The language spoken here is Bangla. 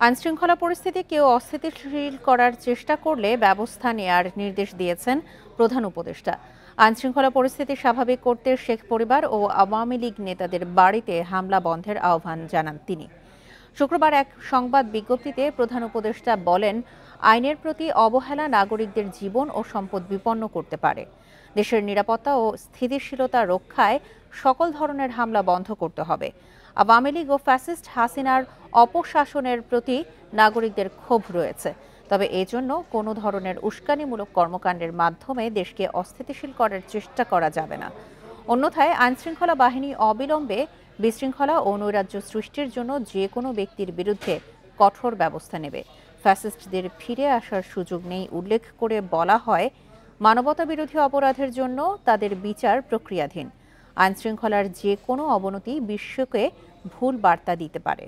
আইনশৃঙ্খলা পরিস্থিতি কেউ অস্থিতিশীল করার চেষ্টা করলে ব্যবস্থা নেয়ার নির্দেশ দিয়েছেন প্রধান উপদেষ্টা। আইনশৃঙ্খলা পরিস্থিতি স্বাভাবিক করতে শেখ পরিবার ও আওয়ামী লীগ নেতাদের বাড়িতে হামলা বন্ধের আহ্বান জানান তিনি। শুক্রবার এক সংবাদ বিজ্ঞপ্তিতে প্রধান উপদেষ্টা বলেন, আইনের প্রতি অবহেলা নাগরিকদের জীবন ও সম্পদ বিপন্ন করতে পারে। দেশের নিরাপত্তা ও স্থিতিশীলতা রক্ষায় সকল ধরনের হামলা বন্ধ করতে হবে। আওয়ামী লীগ ও ফ্যাসিস্ট হাসিনার অপশাসনের প্রতি নাগরিকদের ক্ষোভ রয়েছে, তবে এজন্য কোনো ধরনের উস্কানিমূলক কর্মকাণ্ডের মাধ্যমে দেশকে অস্থিতিশীল করার চেষ্টা করা যাবে না। অন্যথায় আইনশৃঙ্খলা বাহিনী অবিলম্বে বিশৃঙ্খলা ও নৈরাজ্য সৃষ্টির জন্য যে কোনো ব্যক্তির বিরুদ্ধে কঠোর ব্যবস্থা নেবে। ফ্যাসিস্টদের ফিরে আসার সুযোগ নেই উল্লেখ করে বলা হয়, মানবতাবিরোধী অপরাধের জন্য তাদের বিচার প্রক্রিয়াধীন। আইনশৃঙ্খলার যে কোনো অবনতি বিশ্বকে ভুল বার্তা দিতে পারে।